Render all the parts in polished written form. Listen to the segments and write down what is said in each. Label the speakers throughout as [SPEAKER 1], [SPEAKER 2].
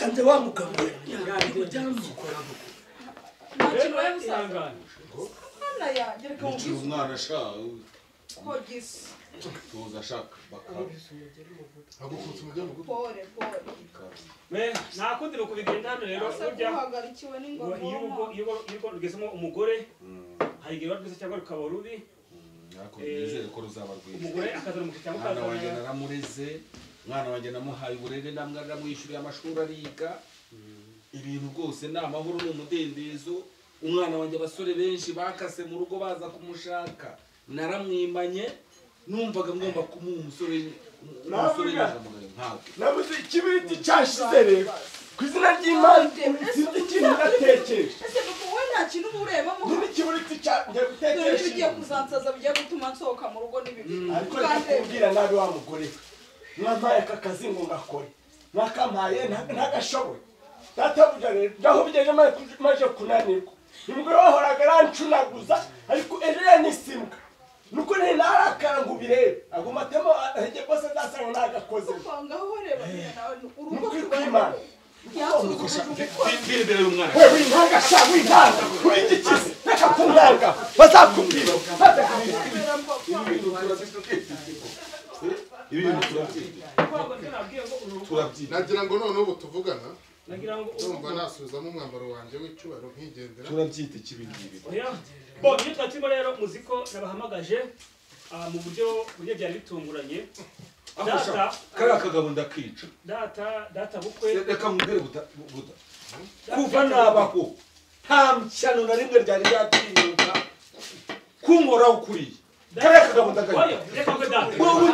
[SPEAKER 1] wasanze wamugabo byamukora
[SPEAKER 2] ntakintu yamusanga
[SPEAKER 3] hana yanjye reka
[SPEAKER 4] Mucira umwana ashaka
[SPEAKER 3] ko gisa
[SPEAKER 4] tuza ashaka bakaba
[SPEAKER 5] agukutse umujyamo guto
[SPEAKER 3] pole
[SPEAKER 2] nta kundi nuko bigenda hano rero burya
[SPEAKER 3] uhagarikiwe n'ingoma
[SPEAKER 2] iyo rugezemo umugore hari igihe ruba rwiza cyangwa rukaba rubi
[SPEAKER 4] ariko nizere ko ruzaba rwiza
[SPEAKER 2] umugore akazana umuco cyangwa
[SPEAKER 4] umwana wanjye
[SPEAKER 2] akazana
[SPEAKER 4] naramureze umwana wanjye namuhaye uburere namwishyuriye amashuri ariga ibintu rwose ni amahoro n'umudendezo umwana wanjye abasore benshi bakase mu rugo baza kumushaka naramwimanye numvaga ngomba kumuha umusore n'inyangamugayo nkawe
[SPEAKER 1] nabuze ikibiriti cyashize rero ku izina ry'Imana sinzi ikintu natekereje
[SPEAKER 3] ese wowe nta kintu urebamo
[SPEAKER 1] n'ikibiriti cyanjye gutekereje
[SPEAKER 3] bigiye kuzansaza bigiye gutuma nsohoka mu rugo n'ibindi
[SPEAKER 1] ariko ndakubwira nabi wa mugore mwampaye aka kazi ngo ngakore mwakampaye ntagashoboye databuja rero ndaho bigeze maze kunanirwa umugore wahoraga arancunaguza ariko ejo yanisimbwa nuko narakara ngo ubirebe agumatemo ahege bose azasanga nagakoze
[SPEAKER 3] ngaho reba nawe urugo
[SPEAKER 1] rw'Imana
[SPEAKER 4] imbere y'umwana
[SPEAKER 1] wewe intanga sha wintanga kuri igikize reka kuntanga bazakubwira
[SPEAKER 4] ibintu turabyina
[SPEAKER 5] nagira ngo noneho ubu tuvugana
[SPEAKER 2] nagira ngo
[SPEAKER 5] urumva nasubizamo umwambaro wanjye w'icyubahiro nkigendera
[SPEAKER 4] turabyita ikibingibi
[SPEAKER 2] bo iyo twatimo rero muziko nabahamagaje mu buryo byari bitunguranye data
[SPEAKER 4] kariya kagabo ndakica
[SPEAKER 2] data bukwe
[SPEAKER 4] reka mubwire buda kuva nabaho nta mcyano na rimwe ryari ryatinyuka kunkoraho ukuriye kariya kagabo ndagaye wowe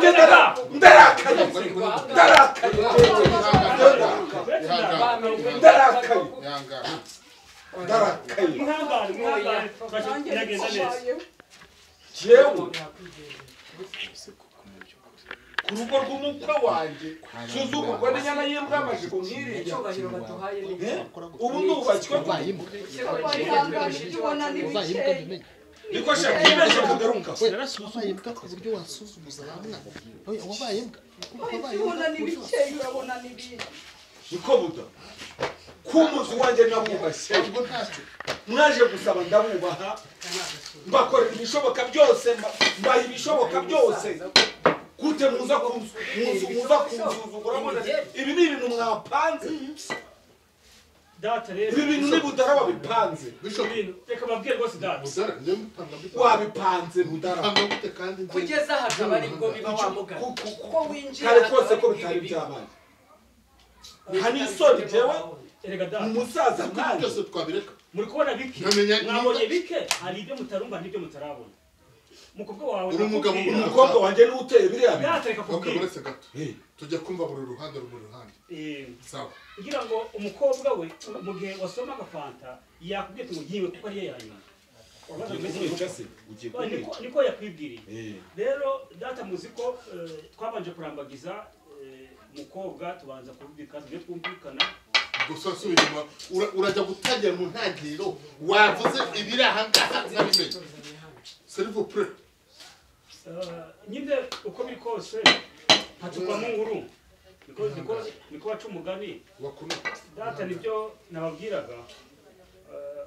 [SPEAKER 4] ndarakaye jewe ku rugo rw'umukwe wanjye suzugurwa n'inyana y'imbwa amajigo nk'iriya ubu ndubakwe niko shaka imeje kugaruka
[SPEAKER 5] wabaye imbwa ku buryo wasuzumuza bamwana wabaye imbwa
[SPEAKER 3] ubona n'ibikeye urabona n'ibindi
[SPEAKER 4] niko buda kumuzi wanjye nabubashye mwaje gusaba ndabubaha mbakorera ibishoboka byose mbaha ibishoboka byose gute muza kunzuzugura ibi ni ibintu mwapanze
[SPEAKER 2] data rero
[SPEAKER 4] ibi bintu ni budara wabipanze
[SPEAKER 2] reka babwire rwose data
[SPEAKER 4] wabipanze budara
[SPEAKER 6] kugeza hakaba aribwo biba wamugana ko winjira
[SPEAKER 4] kare twose ko bitari byabaye hani isoni jewe
[SPEAKER 2] erega data
[SPEAKER 4] umusaza kandi
[SPEAKER 5] byose twabireka
[SPEAKER 2] muri kubona bike mwabonye bike hari ibyo mutarumva n'ibyo mutarabona umukobwa wawe
[SPEAKER 4] umukobwa wanjye ni uteye biriya bintu
[SPEAKER 2] data reka kubwira
[SPEAKER 5] uretse gato tujya kumva buri ruhande sawa
[SPEAKER 2] kugira ngo umukobwa we mu gihe wasomaga fanta yakubwiye ngo ngiwe kuko ari yanyuma niko yakwibwiriye rero data muzi ko twabanje kurambagiza umukobwa tubanza kubika ibyo twumvikana
[SPEAKER 5] gusa subira inyuma urajya gutangira mu ntangiriro wavuze ibiri aha ngaha nabimenye s'il plaît
[SPEAKER 2] nyine uko biri kose hatukwamo inkuru niko baca umugani data nibyo nababwiraga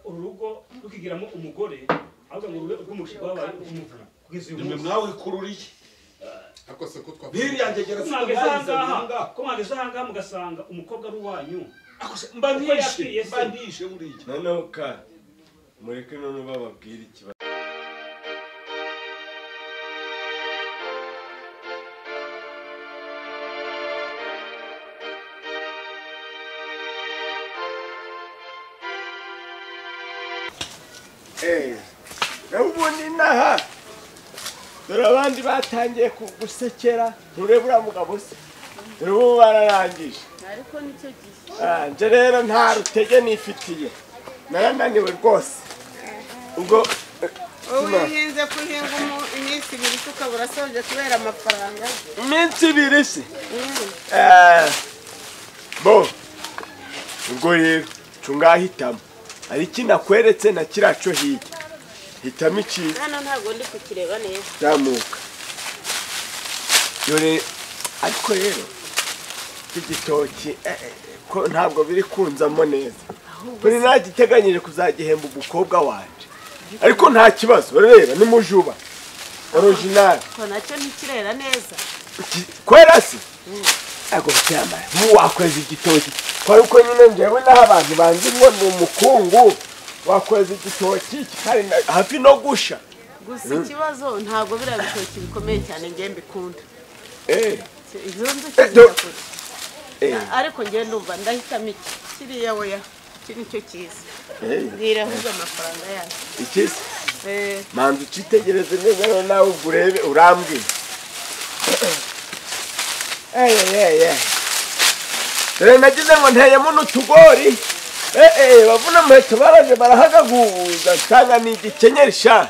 [SPEAKER 2] uru rugo rukigiramo umugore ahubwo ngo rube rw'umushinga wabaye umuvuga kugeza uyu munsi
[SPEAKER 4] mwawe ikururiye
[SPEAKER 2] ko mwageze aha ngaha mugasanga umukobwa ari uwanyu
[SPEAKER 4] mba nishe buriya
[SPEAKER 7] noneho kandi mureke noneho bababwire ikibazo
[SPEAKER 1] ubundi naha dore abandi batangiye kugusekera nturebe uriya mugabo se dore ubu bararangije
[SPEAKER 8] ariko nicyo gihe
[SPEAKER 1] nje rero nta rutege nifitiye narananiwe rwose ubwo
[SPEAKER 8] wowe uhinze kuhinga iminsi ibiri tukabura soje kubera amafaranga
[SPEAKER 1] iminsi ibiri se bo ubwo rero cungahitamo hari kinakweretse na kiraco hirya hitamo ikintu
[SPEAKER 8] hano ntabwo ndi kukireba neza
[SPEAKER 1] zamuka dore ariko rero igitoki ko ntabwo biri kunzamo neza kuri nagiteganyije kuzagihemba umukobwa wanje ariko nta kibazo reba ni mujuba original
[SPEAKER 8] ko nacyo ntikirera neza
[SPEAKER 1] kwera se ago cyama mu wakweza igitoki kwa uko nyine njewe naho abantu banzi ngo ni umukungu wakweza igitoki kikari hafi no gusha
[SPEAKER 8] gusa ikibazo ntabwo biriya bitoki bikomeye cyane ngiye mbikunda izo nzu ariko ngiye ndumva ndahitamo iki kiriya oya iki nicyo cyiza mbwira ahubwo amafaranga yayo
[SPEAKER 1] ikisi manzi ukitegereze neza rero nawe urebe urambwira dore nagize ngo nteyemo n'utugori bavuna muheto baraje barahagaguza nsanga ni igikenyeri sha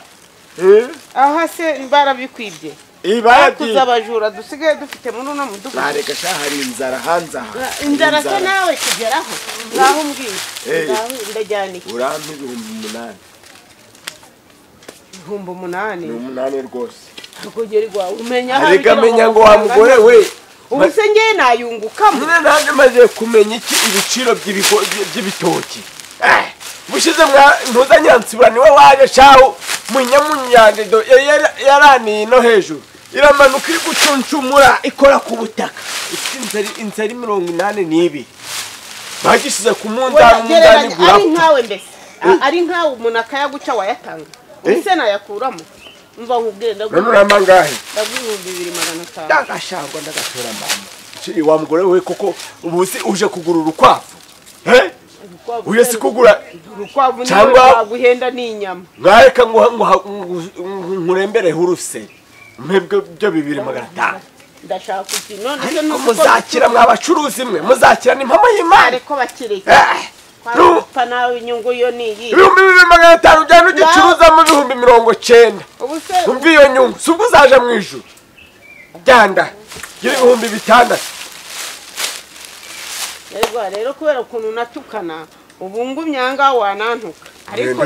[SPEAKER 8] aha se barabikwibye kuza abajura dusigaye dufite muri uno mudugudu
[SPEAKER 1] bareka sha hari inzara hanze aha
[SPEAKER 8] inzara se nawe kugeraho ngaho mbwira ngaho ndajyana iki
[SPEAKER 1] urampa ibihumbi 8
[SPEAKER 8] ibihumbi 8
[SPEAKER 1] ni 8 rwose
[SPEAKER 8] kugerwa umenya aho
[SPEAKER 1] arega menya ngo wa mugore we
[SPEAKER 8] ubu se ngiye nayungukamo
[SPEAKER 1] nyine nanjye maze kumenya iki ibiciro by'ibitoki bushize ntuza nyansibura niwe waje shaho munyamunyande yaraniye no hejuru iramanuka iri gucuncumura ikora ku butaka inzari 82 bagishyize ku munzani gura
[SPEAKER 8] ari nkawe mbese ari nkawe umuntu akayaguca wayatanga ese nayakuramo umva nkubwire
[SPEAKER 1] ndagura ngahe
[SPEAKER 8] ndagura 2500
[SPEAKER 1] ndagashangwa ndagatora mama wa mugore we koko ubuzi uje kugura urukwavu uye sikugura
[SPEAKER 8] urukwavu cyangwa guhenda n'inyama
[SPEAKER 1] ngareka ngo nkurembere huruse mwebwe byo 2500
[SPEAKER 8] ndashaka uti none se
[SPEAKER 1] muzakira mwabacuruzi mwe muzakira ni mpamo y'Imana
[SPEAKER 8] ariko bakireke kwa nawe inyungu yo niyi
[SPEAKER 1] 2500 ujyana ugicuruza mu 90
[SPEAKER 8] ubuse
[SPEAKER 1] umva iyo nyungu subwo uzaje mu ijuru byanda gira 6,000
[SPEAKER 8] rero kubera ukuntu natukana ubu ngumyanga wanantuka ariko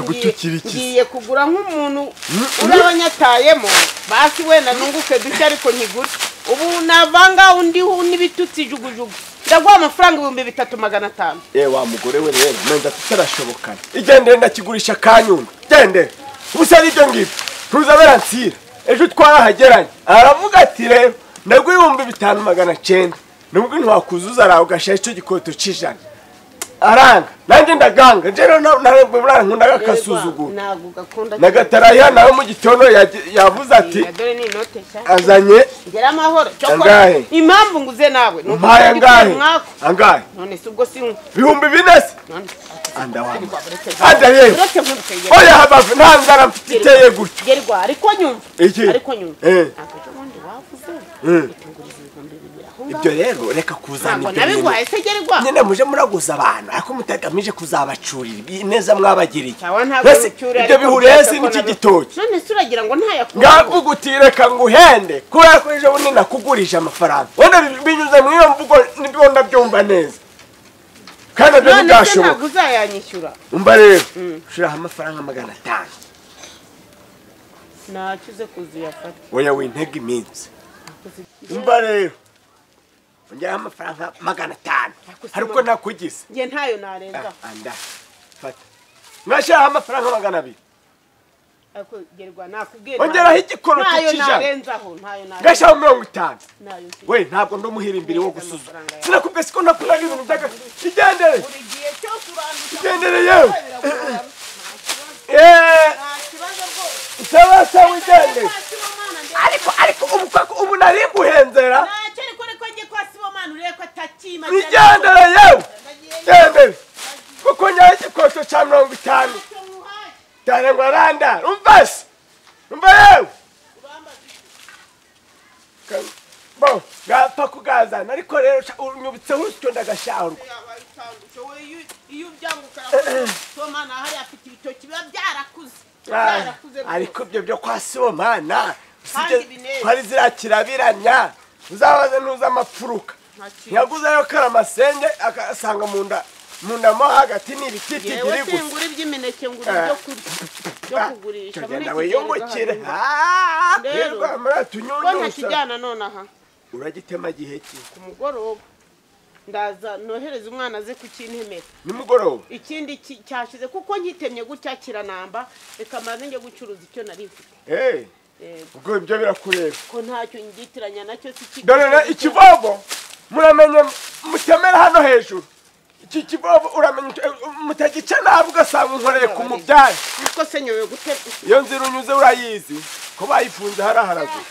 [SPEAKER 8] ngiye kugura nk'umuntu urabanyatayemo basi wenda nunguke duke ariko nkigura ubu navanga undi n'ibitutsi jugujugu ndaguha amafaranga 3500
[SPEAKER 1] wa mugore we rero nenda tutarashobokana igendere ndakigurisha kanyunga gendere ubuse ari byo ngibyo ntuzabera nsira ejo twarahageranye aravuga ati rero ndaguha 5,900 nubwo ntwakuzuza araho gashaye cyo gikoto cijana aranga nanjye ndaganga rero nawe nkunda gakasuzugura nagataraye nawe mu gitono yavuze ati azanye
[SPEAKER 8] ngera amahoro
[SPEAKER 1] angahe
[SPEAKER 8] impamvu nguze nawe
[SPEAKER 1] numpaye angahe
[SPEAKER 8] none se ubwo si
[SPEAKER 1] 4,000 anda wa anda ye oya habavu ntangara mfiteye gutya
[SPEAKER 8] gerwa ariko nyumva akaje ubundi wavuze
[SPEAKER 1] ibyo rero reka kuzana
[SPEAKER 8] ibyo
[SPEAKER 1] nyine muje muraguza abantu ariko mutagamije kuzabacurira neza mwabagiriye ibyo bihuriye si n'iki gitoki
[SPEAKER 8] none se uragira ngo ntayakura
[SPEAKER 1] ngavuga uti reka nguhende kubera ko ejo bundi nakugurije amafaranga wenda binyuze mu iyo mvugo nibyo ndabyumva neza kandi ibyo bidashoboka
[SPEAKER 8] ntabwo uzayanyishyura
[SPEAKER 1] umva rero shiraho amafaranga 500
[SPEAKER 8] nacuze kuziyafata
[SPEAKER 1] oya wintega iminsi umva rero njya amafaranga 500 ariko nakugize
[SPEAKER 8] nge ntayo narenza
[SPEAKER 1] anda fata mwashaka amafaranga 200
[SPEAKER 8] ariko gerwa nakubwira
[SPEAKER 1] ongeraho igikoro
[SPEAKER 8] ntayo narenzaho
[SPEAKER 1] gashaho 50 we ntabwo ndomuhira imbere wo gusuza sinakubwe siko nakulaga ibintu byaga igendere
[SPEAKER 8] urigiye cyo surandika
[SPEAKER 1] igendere yewe sabasa wigende ariko ubu nari guhenzera igendere yewe igendere kuko nyaye igikoto cya 50 cyane ngo aranda umvase umva yewe bo gapfa kugazana ariko rero unyubitse hutyo ndagashahurwa
[SPEAKER 8] iyo byanguka Sibomana hari afite ibitoki biba byarakuze
[SPEAKER 1] ariko ibyo byo kwa Sibomana hari zirakirabiranya uzabaze ntuza amapfuruka nyaguzayo karamasenge akasanga munda mo hagati n'ibiti tigiri gusa
[SPEAKER 8] nguri by'imineke nguri byo kugurisha muri
[SPEAKER 1] nawe yungukire rero amara tunyunyusa
[SPEAKER 8] kijyana nonaha
[SPEAKER 1] uragitema gihe ki
[SPEAKER 8] ku mugoroba ndaza nohereza umwana aze kukintemera
[SPEAKER 1] nimugoroba
[SPEAKER 8] ikindi cyashize kuko nkitemye gutya kiranamba reka maze njye gucuruza icyo nari mfite
[SPEAKER 1] ubwo ibyo birakureba
[SPEAKER 8] ko ntacyo ngitiranya nacyo si
[SPEAKER 1] dore ikivovo muramenye mutemera hano hejuru iki kivovo uramenye mutagice nabi ugasanga unkoreye ku mubyari
[SPEAKER 8] niko se nyoye gute
[SPEAKER 1] iyo nzira unyuze urayizi ko bayifunze haraharagura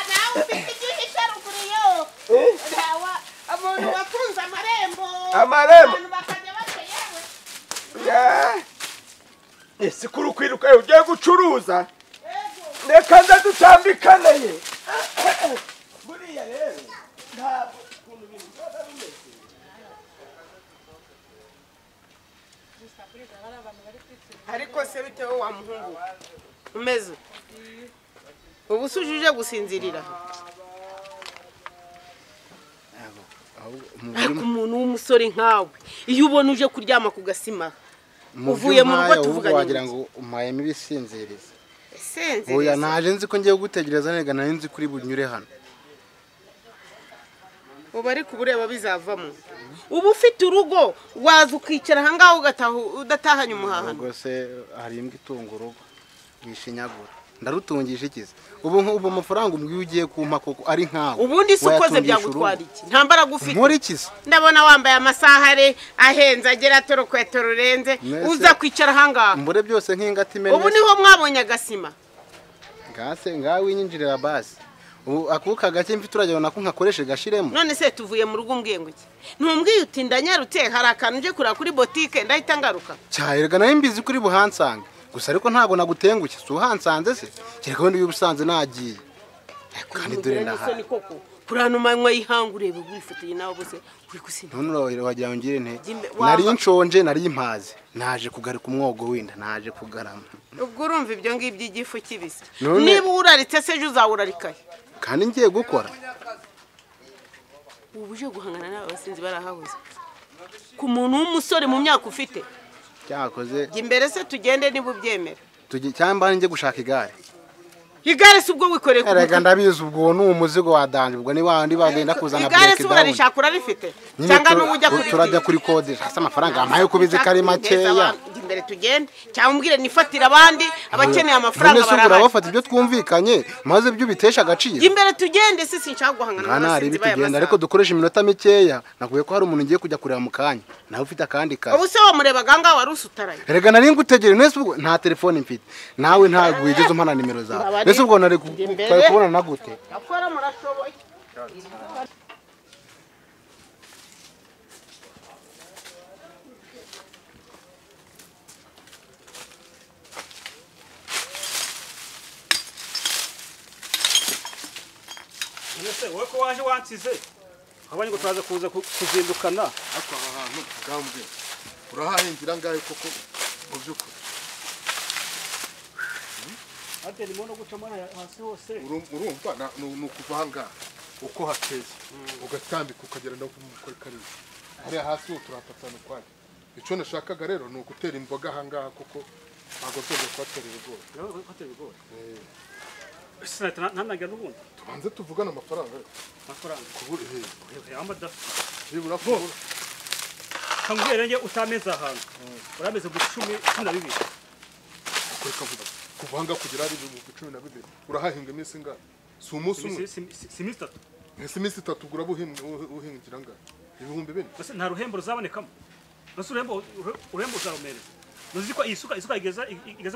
[SPEAKER 8] nawe ufite igihe itaruguriyo umuntu wafunze amarembo abantu bakajya baca yewe
[SPEAKER 1] ese kuri ukwiruka ugiye gucuruza reka ndadutambikane buriya rero ntabwo ukuntu ibintu biba bimeze
[SPEAKER 8] ariko se bitewe wa muhungu umeze ubu se uje gusinzirira umuntu w'umusore nkawe iyo ubona uje kuryama ku gasima uvuye mu rugo tuvuganye
[SPEAKER 9] wagira ngo umayemo ibisinziriza oya naje nzi ko ngiye gutegereza nega nari nzi kuri bunyure hano
[SPEAKER 8] ubu ariko ubureba bizavamo ubu ufite urugo waza ukicara ahangaha ugataha udatahanye umuhahano
[SPEAKER 9] ubwo se hari imbwa itunga urugo wishinyagura ndarutungije ikiza ubu amafaranga umbwiye ugiye kumpa koko ari nkawe
[SPEAKER 8] ubundi se ukoze byagutwara iki nta mbaraga ufite
[SPEAKER 9] muri ikiza
[SPEAKER 8] ndabona wambaye amasaha ahenze agera torokweto rurenze uza kwicara ahangaha
[SPEAKER 9] mbure byose nk'ingati imene
[SPEAKER 8] ubu niho mwabonye agasima
[SPEAKER 9] ngase ngawe winyinjirira basi ubu akuka gake mfite urajyana ko nkakoreshe gashiremo
[SPEAKER 8] none se tuvuye mu rugo umbwiye ngo iki ntumbwiye uti ndanyarutse hari akantu uje kurira kuri botike ndahita ngaruka
[SPEAKER 9] cyahirega nayo mbizi kuri buhansange gusa ariko ntabwo nagutenguke si uhansanze se kereka wenda iyo ubusanze nagiye kandi dore naha
[SPEAKER 8] kurana umanywa y'ihanga urebe wifotoye nawe bose uri gusinda
[SPEAKER 9] none wagira ngo ngire nte nari nshonje nari impaze naje kugaruka umwogo winda naje kugarama
[SPEAKER 8] ubwo urumva ibyo ngibyo igifu kibisa niba uraritse se ejo uzawurarikaye
[SPEAKER 9] kandi ngiye gukora
[SPEAKER 8] ubu uje guhangana n'abasinzi barahabuze ku muntu w'umusore mu myaka ufite
[SPEAKER 9] cyakoze
[SPEAKER 8] imbere se tugende niba ubyemera
[SPEAKER 9] cyangwa njye gushaka igare
[SPEAKER 8] igare si ubwo wikoreye ku
[SPEAKER 9] mutwe ndabizi ubwo ni umuzigo wadanje ubwo ni wandi bagenda kuzana
[SPEAKER 8] igare si urarishaka urarifite cyangwa n'ujya kuri
[SPEAKER 9] turajya kuri kode hasa amafaranga amaye kubizi kari makeya
[SPEAKER 8] imbere tugende cyangwa umbwire nifatira abandi abakeneye amafaranga
[SPEAKER 9] barahari none bafata ibyo twumvikanye maze byo bitesha agaciro
[SPEAKER 8] imbere tugende se sinshaka guhangana
[SPEAKER 9] n'abasinzi tugenda ariko dukoresha iminota mikeya nakuye ko hari umuntu ngiye kujya kureba mu kanya nawe ufite akandi kazi
[SPEAKER 8] ubu se wamurebaga ngaho wari usutaraye
[SPEAKER 9] erega nari ngutegere nese ubwo nta telefone mfite nawe ntabwo wigeze umpana nimero zawe nese ubwo nari kubona na gute
[SPEAKER 8] akora murashoboye
[SPEAKER 2] Nese wowe ko waje wansize abanye ngo turaza kuza kuzindukana
[SPEAKER 5] ariko aha hantu gambwe urahahingira ngahe koko mu byukuri
[SPEAKER 2] ate ni mono gucamo hasi hose
[SPEAKER 5] urumva ni ukuva ahangaha uko hateye ugatambika ukagera no kumukora kariya hariya hasi turatatana ukwaje icyo nashakaga rero ni ugutera imboga ahangaha kuko ntabwo nzongera kuhatera ibigori
[SPEAKER 2] ntanaga n'ubundi
[SPEAKER 5] tubanze tuvugane amafaranga kubura
[SPEAKER 2] nibura kubura kambwira njye utameze ahantu urameze mu 12
[SPEAKER 5] kuva hanga kugera ari mu 12 urahahinga iminsi ngahe si umunsi umwe
[SPEAKER 2] si iminsi 3
[SPEAKER 5] ese iminsi 3 ugura uhingira ngahe ibihumbi bine
[SPEAKER 2] base nta ruhembo ruzabonekamo base urembo uzarumereza nuzi ko isuka igeze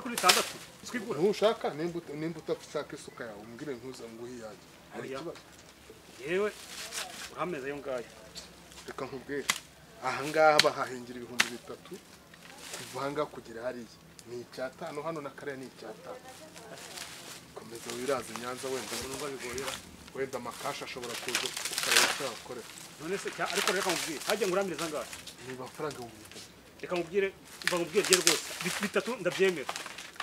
[SPEAKER 2] kuri 6 twigura
[SPEAKER 5] ntushaka nimba utashaka isuka yawe umbwire ntuza ngo hiyaje hari ikibazo
[SPEAKER 2] yewe urameze yo ngaye
[SPEAKER 5] reka nkubwire aha ngaha bahahingira ibihumbi 3 kuva hanga kugera hariya ni 5 hano na kare ni 5 komeza wiraze Nyanza wenda urumva bigoyera wenda amakasha ashobora kuza ukareba icyo yakore
[SPEAKER 2] none se ariko reka nkubwire hajye nguramiriza ngahe
[SPEAKER 5] ni amafaranga
[SPEAKER 2] reka nkubwire je rwose 3 ndabyemera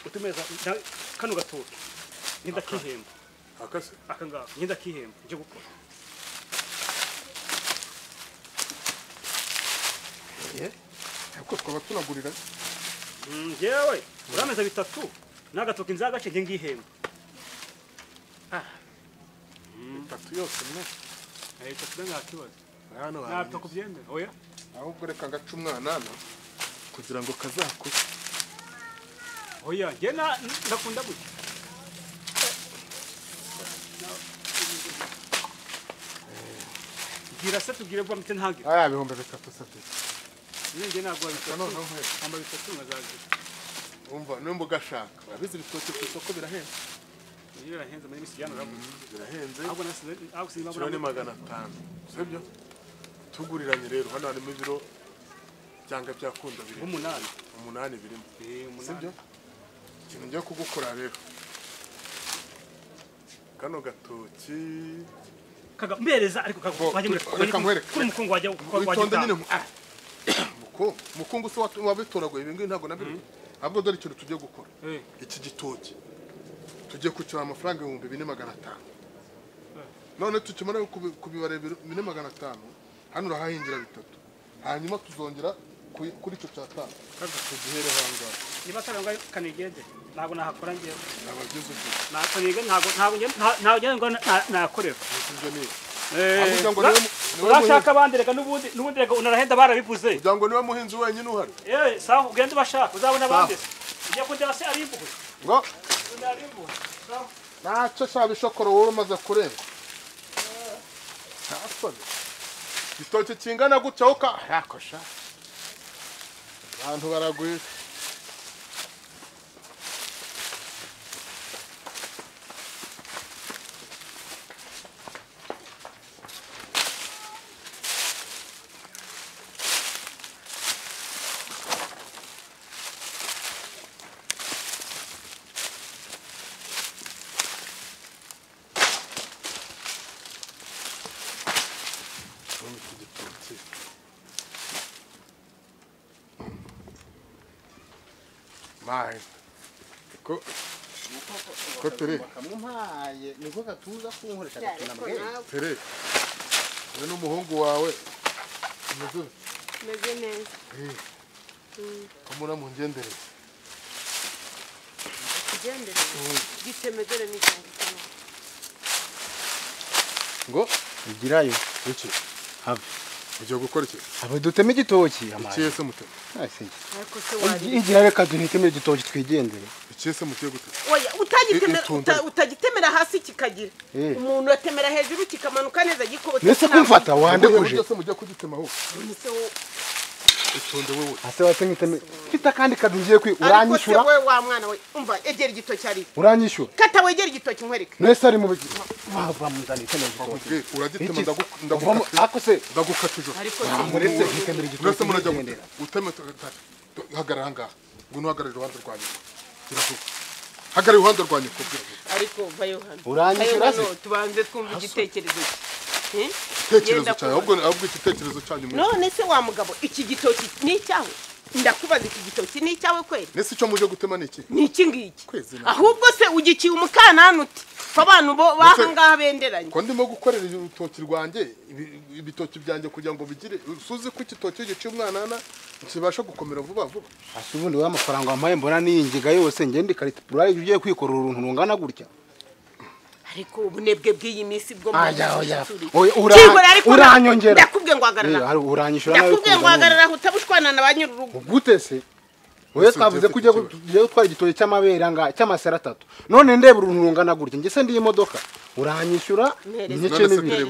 [SPEAKER 2] utumeza kano gatoke ndakihemba
[SPEAKER 5] akase
[SPEAKER 2] akanga ndakihemba nje gukora
[SPEAKER 5] ariko twaba tunagurira
[SPEAKER 2] yewe urameza 3 nagatoke nzagace nge ngihemba
[SPEAKER 5] 3 yose ne
[SPEAKER 2] ahita twenga kibazo
[SPEAKER 5] hano
[SPEAKER 2] ntabwo kubyemera oya
[SPEAKER 5] ahubwo reka ngaca umwana hano kugira ngo kazakure
[SPEAKER 2] oya njye ndakunda gutya gira se tubwire ko mite ntagira
[SPEAKER 5] aya bihombe bitatu sate
[SPEAKER 2] njye ntabwo
[SPEAKER 5] no
[SPEAKER 2] amba bitatu ngazaje
[SPEAKER 5] umva nimba ugashaka urabizi ibitoki ku isoko birahenze
[SPEAKER 2] birahenze muri misi yanura
[SPEAKER 5] birahenze
[SPEAKER 2] ahubwo nasize ahubwo sinima
[SPEAKER 5] kilo ni 500 sibyo tuguriranye rero hano harimo ibiro cyangwa byakunda biri umunani birimo sibyo ikintu ngiye kugukora rero kano gatoki
[SPEAKER 2] kaga mbereza ariko kaga
[SPEAKER 5] reka nkwereke
[SPEAKER 2] kuri mukungu wajya
[SPEAKER 5] witonde nyine mukungu se wabitoraguye ibi ngibi ntabwo nabiri ahubwo dore ikintu tugiye gukora iki gitoki tugiye kucyura amafaranga 2500 none tukimara kubibare 2500 hano urahahingira bitatu hanyuma tuzongera kuri cyo cyatanu kaga tugihere hanga
[SPEAKER 2] niba taranga kanigende ntabwo nahakora ngiye
[SPEAKER 5] nabageze ubwo
[SPEAKER 2] nakanige ntabwo ngo nakorera
[SPEAKER 5] sibyo ni
[SPEAKER 2] urashaka abandi reka n'ubundi reka unarahenda barabivuze
[SPEAKER 5] kugira ngo niba muhinzi wenyine uhari
[SPEAKER 2] sawa ugende bashaka uzabona abandi ujya kundeba se ari imbuga
[SPEAKER 5] ngo ntacyo shaba ishokoro wowe umaze kurenga ntasone igitoki kingana gutya uka yakosha abantu baragwira Mai. Ko tere.
[SPEAKER 9] Kamumpaye niko katuza kunkoresha gatunamwe.
[SPEAKER 5] Tere. Uyu n'umuhungu wawe.
[SPEAKER 8] Meze neza.
[SPEAKER 5] Kamuna mu ngendere.
[SPEAKER 8] Ngendere. Gitemegere ni cyangwa.
[SPEAKER 9] Ngo igirayo iki? Have.
[SPEAKER 5] Ugiye gukora iki?
[SPEAKER 9] Abo duteme igitoki amaye.
[SPEAKER 5] Ikiyese muteme.
[SPEAKER 8] Ariko se wari.
[SPEAKER 9] Igira reka duhiteme igitoki twigendere.
[SPEAKER 5] Ikiyese mutiye gute?
[SPEAKER 8] Oya utagitemera hasi kikagira. Umuntu atemera hejuru kikamanuka neza gikobotse.
[SPEAKER 9] Nese kumfata wande kuje.
[SPEAKER 5] Byose mujye kugitema ho.
[SPEAKER 8] Nise
[SPEAKER 5] itonde wewe.
[SPEAKER 9] Ase watenkiteme. Fita kandi kadungiye kwi uranyishura.
[SPEAKER 8] Ariko se wewe wa mwana we umva egera igitoki ari.
[SPEAKER 9] Uranyishura.
[SPEAKER 8] Kata wegera igitoki nkwereke.
[SPEAKER 9] Nese ari mu biki. Wava muzani iteme igitoki.
[SPEAKER 5] Uragitema ndagukata.
[SPEAKER 9] Ako se
[SPEAKER 5] ndagukata ejo.
[SPEAKER 9] Muretse hitemera igitoki.
[SPEAKER 5] Nese murajya uteme hagarara ngaha. Nguno hagarara iruhande rwanyu. Kiravuga. Hagarara iruhande rwanyu kubwira.
[SPEAKER 8] Ariko Bayohana.
[SPEAKER 9] Uranyishura se.
[SPEAKER 8] Tubanze twumva igitekerezo cye.
[SPEAKER 5] Tekerezo cyawe ahubwo igitekerezo cyanyu.
[SPEAKER 8] None se wa mugabo iki gitoki ni cyawe? Ndakubaza iki gitoki ni cyawe kweli?
[SPEAKER 5] Nese icyo muje gutema niki?
[SPEAKER 8] Ni iki ngiki? Ahubwo se ugikiye umukanana uti? Abantu bo bahangaha benderanye.
[SPEAKER 5] Ko ndimo gukorera urutoki rwanjye ibitoki byanjye kugira ngo bigire suzi ko igitoki giciye umwanana kibasha gukomera vuba vuba.
[SPEAKER 9] Asubundi wa mafaranga wamaye mbona n'ingiga yose ngende karite purare ugiye kwikorera uruntu rungana gutya.
[SPEAKER 8] Ariko ubunebwe bw'iyi minsi bwo
[SPEAKER 9] uranyongera.
[SPEAKER 8] Ndakubwiye ngo hagarara.
[SPEAKER 9] Uranyishura nawe.
[SPEAKER 8] Ndakubwiye ngo hagarara utabushwana na banyururugo.
[SPEAKER 9] Gute se? Oya twavuze kujya gutwara igitoki cy'amabera nga cy'amasera 3. None ndeba uruntu rungana gutya. Nge se ndi imodoka. Uranyishura nyice n'ibiri.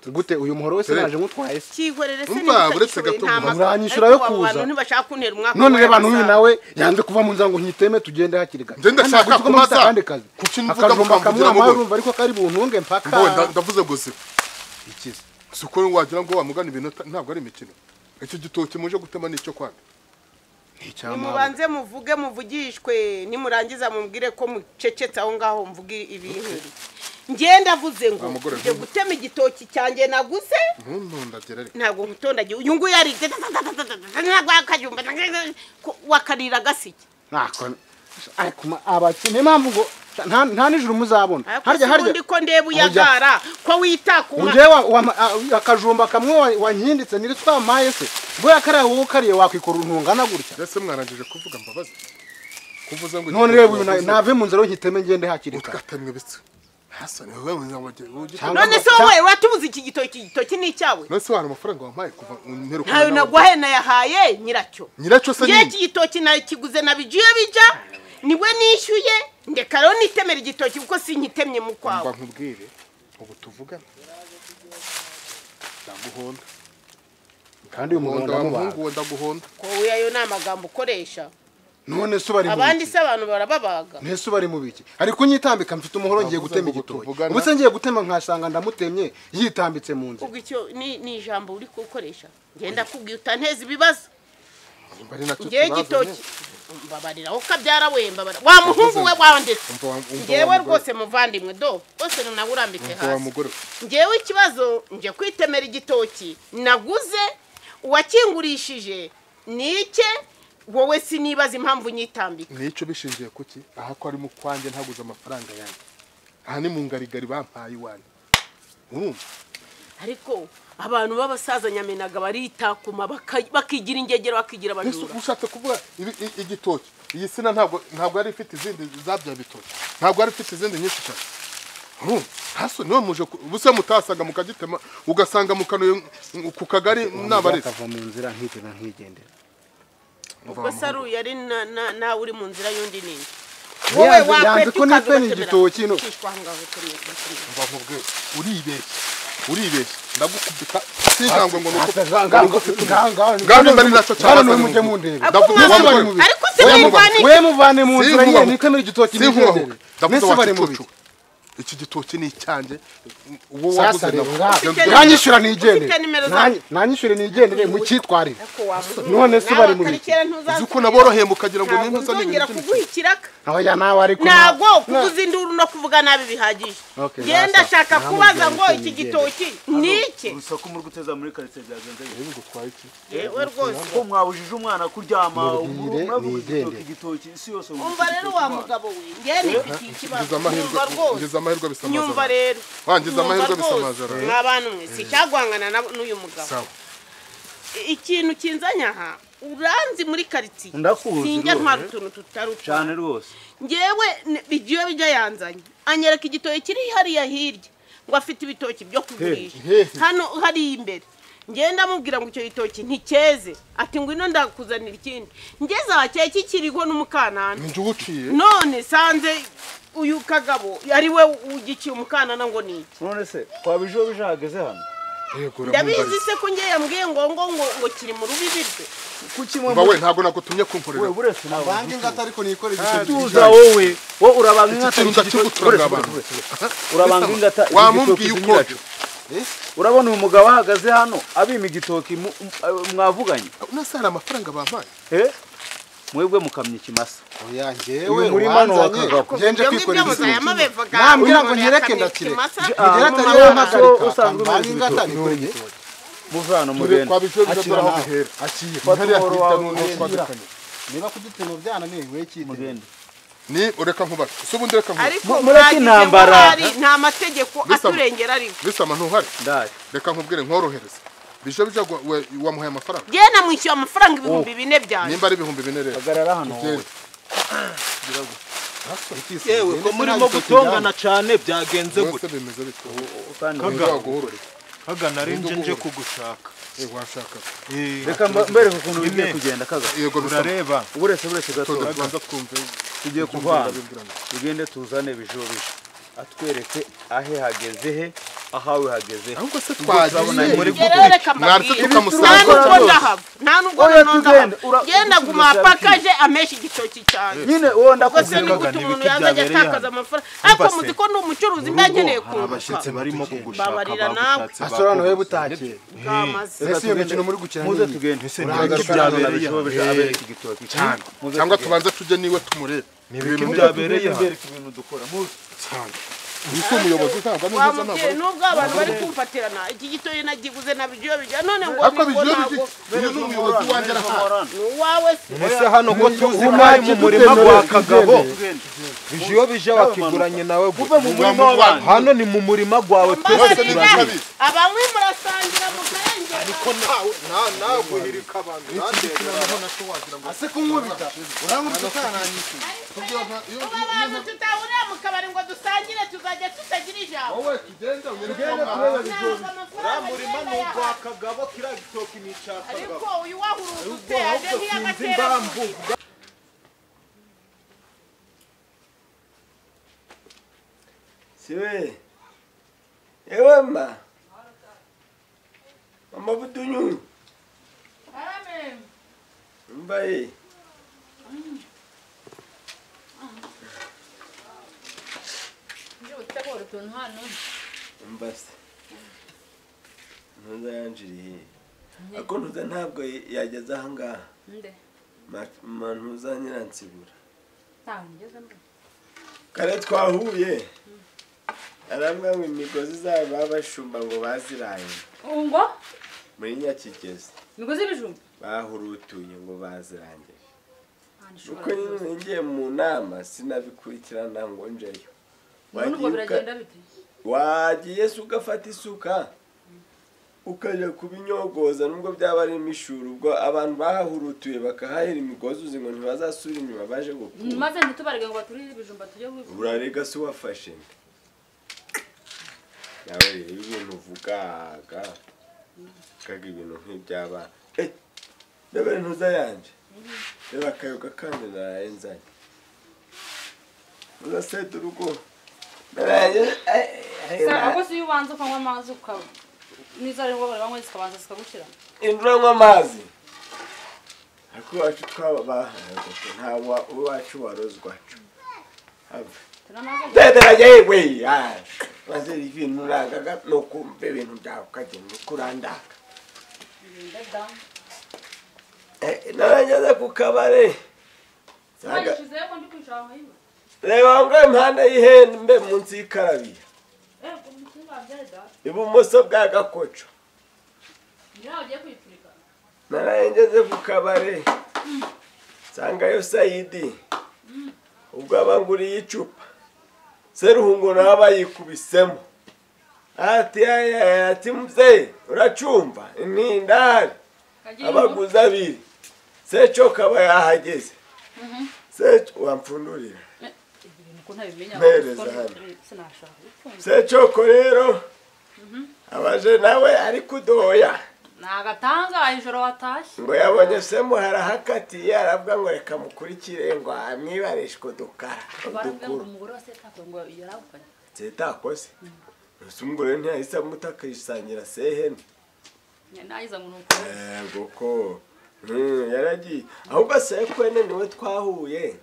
[SPEAKER 9] Gute uyu muhoro wese naje ngutwaye se.
[SPEAKER 8] Cyihorere se
[SPEAKER 9] uranyishura yo kuza.
[SPEAKER 8] Abantu ntibashaka kuntera umwaka.
[SPEAKER 9] None reba n'uyu nawe yanze kuva mu nzango nkiteme tugende hakiriga.
[SPEAKER 5] Ngende shaka kumaza
[SPEAKER 9] kandi kazi.
[SPEAKER 5] Kuki mvuga mukamvugira
[SPEAKER 9] ngo urumva ariko kari buntunge mpaka.
[SPEAKER 5] Ndavuze ngo se.
[SPEAKER 9] Ikize.
[SPEAKER 5] Suko wagira ngo wamugana ibintu ntabwo ari imikino. Icyo gitoki muje gutema nicyo kwanda.
[SPEAKER 8] Nimubanze muvuge muvugishwe nimurangiza mumbwire ko mucecetse aho ngaho mvuge ibintu. Ngenda vuze ngo nje gutema igitoki cyanjye naguze. Ntabwo nkutondagiye. Uyu nguyu yari ntabwo akajumba wakarira gasiki.
[SPEAKER 9] Nako ariko abakine impamvu ngo nta nijuru muzabona.
[SPEAKER 8] Harya ndi ko ndeba uyagara ko witakuma.
[SPEAKER 9] Unje akajumba kamwe wanyinditse niri twamaye se. Bwo yakara wowe kariye wakwikora untungana gutya.
[SPEAKER 5] Ese mwarangije kuvuga mbabazi. Kuvuza ngo
[SPEAKER 9] none reba uyu nave mu nzaro nkiteme ngende hakirika.
[SPEAKER 5] Ukatemwe bitse. Hasani wewe
[SPEAKER 8] none se wowe watubuze iki gitoki ni icyawe
[SPEAKER 5] none se wana amafaranga wampaye kuva mperuka
[SPEAKER 8] ntayo naguhaye nayahaye nyiracyo
[SPEAKER 5] se
[SPEAKER 8] ni iki gitoki nakiguze nabijuye bija niwe nishyuye ndeka rero nitemera igitoki kuko sinkitemye mu kwawe
[SPEAKER 5] mba nkubwire ubu tuvugana ndaguhonda
[SPEAKER 9] kandi uyu muhondo
[SPEAKER 5] w'umuhungu ndaguhonda
[SPEAKER 8] wowe ayo ni amagambo ukoresha
[SPEAKER 9] none se bari mu
[SPEAKER 8] abandi se abantu barababaga
[SPEAKER 9] ntese bari mu biki ariko nyitambika mfite umuhoro ngiye gutema igitoki ubu se ngiye gutema nkasanga ndamutemye yitambitse mu nzu
[SPEAKER 8] ubwo icyo ni ijambo uri gukoresha ngenda kubwiye utanteza ibibazo ngiye igitoki mbabarira uko abyara we mbabarira wa muhungu we wandetse ngewe rwose muvandimwe do rwose nawe urambike hasi ngewe ikibazo nje kwitemera igitoki naguze uwakingurishije nike wowe sinibaza impamvu nyitambika
[SPEAKER 5] nicyo bishingiye kuki aha ko ari mu kwanjye ntaguze amafaranga yanjye aha ni mu ngarigari bampaye iwanjye urumva
[SPEAKER 8] ariko abantu b'abasaza nyamenaga baritakuma bakigira ingegero bakigira abajura
[SPEAKER 5] ushatse kuvuga igitoki iyi sina ntabwo ari ifite izindi zabya bitoki ntabwo ari ifite izindi nyinshi cyane haso niwe muje ubuse mutasaga mukagitema ugasanga mukanuye ku kagari nabaretse
[SPEAKER 9] akava mu nzira nkigendera
[SPEAKER 8] ubwo saru yari na uri mu nzira y'undi nini
[SPEAKER 9] wowe wakwete ko nipeni igitoki no
[SPEAKER 5] mva nkubwe uribeshye ndagukubita singango ngo nuko ngano bari naco cyane
[SPEAKER 9] no muje mu ndebe
[SPEAKER 8] ariko se
[SPEAKER 9] we muvane mu nzira nyine nikamira igitoki nigendere
[SPEAKER 5] ndavuze bari mu bicu iki gitoki ni icyanjye uwo waguze
[SPEAKER 9] nanyishura nigendere nanyishure nigendere mu cyitwarire none se bari mu biki
[SPEAKER 5] uko naboroheye mukagira ngo nimbuza
[SPEAKER 8] n'ibintu kuguhikiraka
[SPEAKER 9] oya nawe ariko
[SPEAKER 8] nago kuzindura no kuvuga nabi bihagije genda shaka kubaza ngo iki gitoki nike
[SPEAKER 10] urusaku muri guteza muri quartier byagenze
[SPEAKER 5] yewe gutwaye iki
[SPEAKER 8] yewe rwose
[SPEAKER 10] ko mwabujije umwana kuryama muravuga igitoki isi yose
[SPEAKER 8] umva rero wa mugabo we ngene iki kibazo
[SPEAKER 5] ngeze amahirwe bisamaza
[SPEAKER 8] nyumva rero
[SPEAKER 5] wangize amahirwe bisamaza
[SPEAKER 8] n'abantu mwe si cyagwangana n'uyu mugabo ikintu kinzanyaha uranzi muri quartier sinjya ntwara utuntu tutaruta
[SPEAKER 10] cyane rwose
[SPEAKER 8] ngewe bigiye bijya yanzanye anyereka igitoki kiri hariya hirya ngo afite ibitoki byo kugurisha hano hari imbere ngenda mubwira ngo icyo gitoki ntikeze ati ngwino ndakuzanira ikindi ngeze ahacyeye kikiriho n'umukanana none sanze uyu kagabo ari we ugiciye umukanana ngo ni iki
[SPEAKER 10] none se kwabijo bijageze hano
[SPEAKER 8] ndabizi se ko ngiye yambwiye ngo kiri mu rubibi rwe
[SPEAKER 10] kuki
[SPEAKER 5] mwe ntabwo nagutumye kumporera
[SPEAKER 10] we buretse
[SPEAKER 9] nabange ngata ariko nikore igitoki
[SPEAKER 10] tuza wowe urabanga ingata urabanga ingata
[SPEAKER 5] wamubwiye uko
[SPEAKER 10] urabona uyu mugabo ahagaze hano abima igitoki mwavuganye
[SPEAKER 5] unasana amafaranga bampaye
[SPEAKER 10] mwebwe mukamye ikimasa
[SPEAKER 9] oya ngewe
[SPEAKER 10] muri mano wakagabo
[SPEAKER 9] ngenje kwikorera igitoki nambwira ngo nyereke ndakire ngereka rero magarika
[SPEAKER 10] usanzwe
[SPEAKER 9] bange ngata nikore igitoki
[SPEAKER 10] muvano mugende
[SPEAKER 5] kwabisho bidatora aho bihera
[SPEAKER 9] niba kugitema byana ni we cyite
[SPEAKER 10] mugende
[SPEAKER 5] ni ureka nkubaka usubundi reka nkubaka
[SPEAKER 8] ariko mureke intambara nta mategeko aturengera ariko
[SPEAKER 5] bisama ntuhari reka nkubwire nkorohereza bijo bija wamuhaye amafaranga
[SPEAKER 8] gena mwishyura amafaranga 4,000 byanjye
[SPEAKER 5] nimba ari 4,000 rero
[SPEAKER 10] agarara hano wowe
[SPEAKER 7] yewe ko murimo gutongana cyane byagenze gute
[SPEAKER 5] bimeze bito
[SPEAKER 7] kaga narinje nje kugushaka
[SPEAKER 5] washaka
[SPEAKER 10] reka mbere ukuntu bigiye kugenda kaga
[SPEAKER 5] yego
[SPEAKER 7] urareba
[SPEAKER 10] uburese gato
[SPEAKER 5] tubanza twumve
[SPEAKER 10] tugiye kuvana tugende tuzane bijo atwereke ahe hageze he ahawe hageze
[SPEAKER 5] ahubwo se twagabona
[SPEAKER 10] muri
[SPEAKER 5] mwarse tukamusanga
[SPEAKER 8] nta nubwo genda gumapakaje amesha igitoki cyane
[SPEAKER 10] nyine wowe ndakuzengaga
[SPEAKER 8] n'ibiki byabereye ariko muzi ko n'umucuruzi mbankeneye ku
[SPEAKER 7] abashitse barimo kugushaka
[SPEAKER 8] babarira nawe
[SPEAKER 9] asorano we butake
[SPEAKER 8] ese
[SPEAKER 9] iyo mikino muri gukina
[SPEAKER 10] muze tugende
[SPEAKER 7] n'ibiki byabereye
[SPEAKER 10] abere igitoki cyane
[SPEAKER 5] cyangwa tubanze tujye niwe tumurebe
[SPEAKER 7] n'ibiki byabereye
[SPEAKER 10] ibintu dukora muze
[SPEAKER 5] Niko umuyobozi ntabwo ameze ntabwo
[SPEAKER 8] nubwo abantu bari kumfatirana iki gitoyi nagiguze nabigiye bijya none ngo
[SPEAKER 5] ako bigiye uyu n'umuyobozi wanjye arahara
[SPEAKER 8] wawe
[SPEAKER 7] ese hano ko tuzi mwari mu murima gwa kagabo bigiye bije wakiguranye nawe hano ni mu murima gwawe twese
[SPEAKER 8] turanye abamwe murasangira mu karenge
[SPEAKER 5] ariko nawe guhirika abantu nategera naco wagira ngo
[SPEAKER 9] ase kunkubita urankubita utananyishyuye
[SPEAKER 8] tutahuriye mu kabari ngo dusangire tuzajya tutagira ijambo
[SPEAKER 5] wowe tugenda
[SPEAKER 7] uramurima ni ugwa kagabo kiriya gitoki ni icya kagabo
[SPEAKER 8] ariko uyu wahurutse aje nk'iyagatera
[SPEAKER 1] siwe ewe mama budunyu mbaye mbase ntuza yanjiriye ako ntuza ntabwo yageze ahangaha ntuza nyiransibura kare twahuye arambwa ngo imigozi zabo babashumba ngo baziraye
[SPEAKER 11] ngo
[SPEAKER 1] muri Nyakigezi
[SPEAKER 11] imigozi y'ibijumba
[SPEAKER 1] bahurutuye ngo bazirangije uko nyine ngiye mu nama sinabikurikirana ngo njeyo wagiye se ugafata isuka ukajya kubinyogoza nubwo byaba ari imishuru ubwo abantu bahahurutuye bakahahera imigozi uzi ngo ntibazasubira inyuma baje gukura
[SPEAKER 11] maze ntitubarege ngo baturire ibijumba tujye wifuza
[SPEAKER 1] urarega se wafashe nawe rero ibintu uvugaga kaga ibintu nk'ibyaba ndabere ntuza yanje reba akayoga kandi narayenzanye uzaseta urugo
[SPEAKER 11] ako si iyo ubanza ukanywa amazi ukaba nizo ari ngombwa banywa zikabanza zikagushyira
[SPEAKER 1] induranywa amazi ariko iwacu nta uwacu warozwacu ndederajya yewe maze ibintu uragaga ni ukumva ibintu byawe ukagenda ukurandaka narageze ku kabare reba ngo impande y'ihembe munsi y'ikarabiya ibumoso bwa gakoco narageze ku kabare nsangayo Sayidi ubwo abanguriye icupa seruhungu nawe bayikubisemo ati mzee uracumva intindari abaguzi abiri seco kaba yahageze seco wampfundurira mpereza hano secoko rero abaje nawe ari kudoya
[SPEAKER 11] nagatanga ijoro watashye
[SPEAKER 1] ngo yabonye se muharahakatiye aravuga ngo reka mukurikire ngo amwibarishwe dukara
[SPEAKER 11] barabwira umugore wa setako ngo yaragukanye
[SPEAKER 1] setakose usumugore ntiyahise amutakayisangira sehene
[SPEAKER 11] nayiza mu nuko
[SPEAKER 1] goko yaragiye ahubwo sekwene niwe twahuye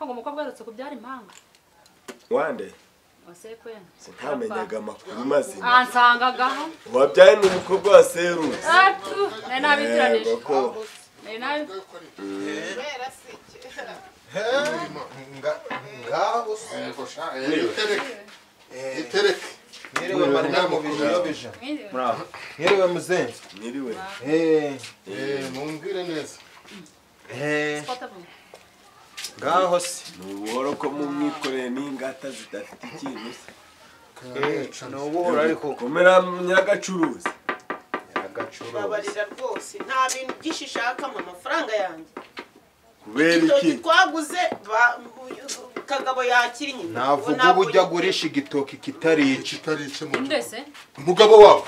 [SPEAKER 11] ngo umukobwa yarutse kubyara impanga
[SPEAKER 1] wande
[SPEAKER 11] wasekwene
[SPEAKER 1] ntamenyaga amakuru mazima
[SPEAKER 11] ansangagaho
[SPEAKER 1] wabyaye n'umukobwa wa Seruzi
[SPEAKER 11] nari nabitiranije nari
[SPEAKER 5] ngaho itereke
[SPEAKER 7] Niriwe marina mu bintu yobije bravo niriwe muzenzi
[SPEAKER 1] niriwe
[SPEAKER 5] mumbwire neza
[SPEAKER 7] ngaho se
[SPEAKER 1] nubuhoro ko mumwikoreye n'ingata zidafite ikintu se
[SPEAKER 7] nubuhoro ariko
[SPEAKER 1] komera nyagacuruzi
[SPEAKER 8] babarira rwose nta bintu byinshi shaka mu mafaranga yanjye
[SPEAKER 1] kubera iki
[SPEAKER 8] twaguze kagabo yakiri nyine
[SPEAKER 7] navuga ubujya gurisha igitoki kitarice
[SPEAKER 11] ndese
[SPEAKER 5] umugabo wawe